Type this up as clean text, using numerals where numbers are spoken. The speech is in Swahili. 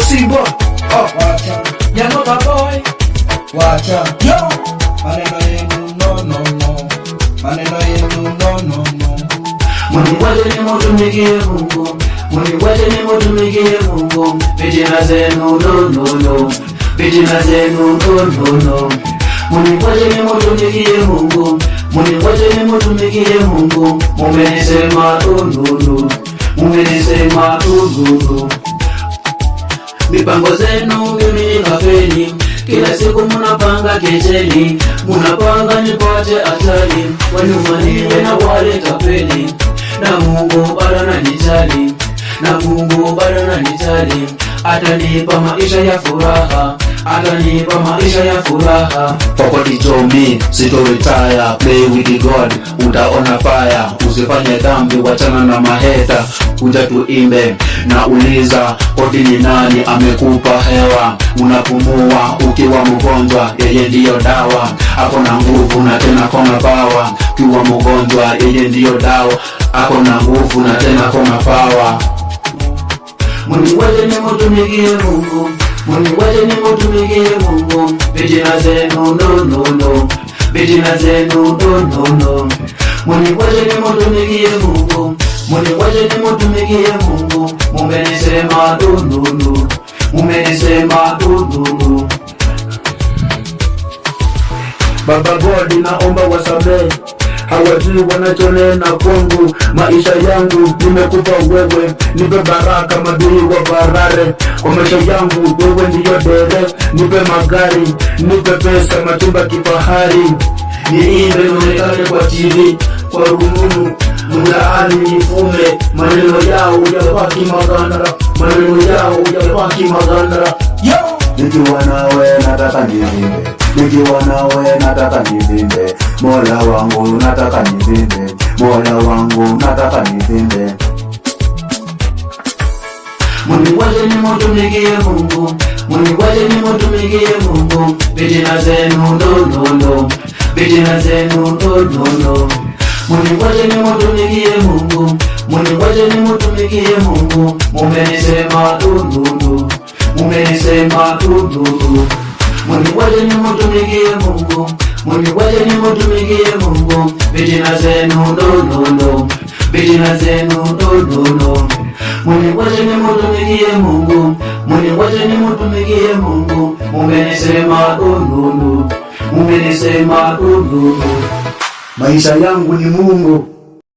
Simba, wacha, you're not a boy. wacha, Yo, maneno yenu no no no, maneno yenu no no no. Muniwache nimutumikie Mungu, muniwache nimutumikie Mungu. Fitina zenu no no no, fitina zenu no no no. Muniwache nimutumikie Mungu, muniwache nimutumikie Mungu. Mumenisema no no no, mumenisema no no no. Mipango zenu mimi nikafeli, kila siku munapanga kejeli, munapanga nipate hatari, wanyuma niwe na wale tapeli. Na Mungu bado ananijali, na Mungu bado ananijali. Atanipa maisha ya furaha, atanipa maisha ya furaha. Pokoti told me, sito retire, play with God, utaona fire. Usifanye dhambi, wachana na maheta, kuja tuimbe. Na uliza, koti ni nani amekupa hewa? Unapumua ukiwa mgonjwa, yeye ndiyo dawa. Ako na nguvu na tena kona power. Ukiwa mgonjwa, yeye ndiyo dawa. Ako na nguvu na tena kona power. Muniwache nimutumikie Mungu, muniwache nimutumikie Mungu. Fitina zenu no no no, fitina zenu no no no. Muniwache nimutumikie Mungu, muniwache nimutumikie Mungu. Mumenisema no no no, mumenisema no no no. Baba God naomba wasamehe, hawajui wanachonena kwangu. Maisha yangu nimekupa wewe, nipe baraka madui wa barare. Kwa maisha yangu wewe ndiyo dere, nipe magari, nipe pesa, machumba kifahari. Niimbe nionekane kwa TV, kwa rununu, mtaani nifume. Maneno yao yabaki magandara, maneno yao yabaki magandara. Yo! Nikiwa nawe nataka nivimbe, nikiwa nawe nataka nivimbe. Mola wangu nataka nivimbe, Mola wangu nataka nivimbe. Muniwache nimutumikie Mungu, muniwache nimutumikie Mungu. Fitina zenu no no no, fitina zenu no no no. Muniwache nimutumikie Mungu, muniwache nimutumikie Mungu. Mumenisema no no no, mumenisema no no no. Muniwache nimutumikie Mungu, muniwache nimutumikie Mungu. Fitina zenu no no no, fitina zenu no no no. Muniwache nimutumikie Mungu, muniwache nimutumikie Mungu. Mumenisema no no no, mumenisema no no no. Maisha yangu ni Mungu.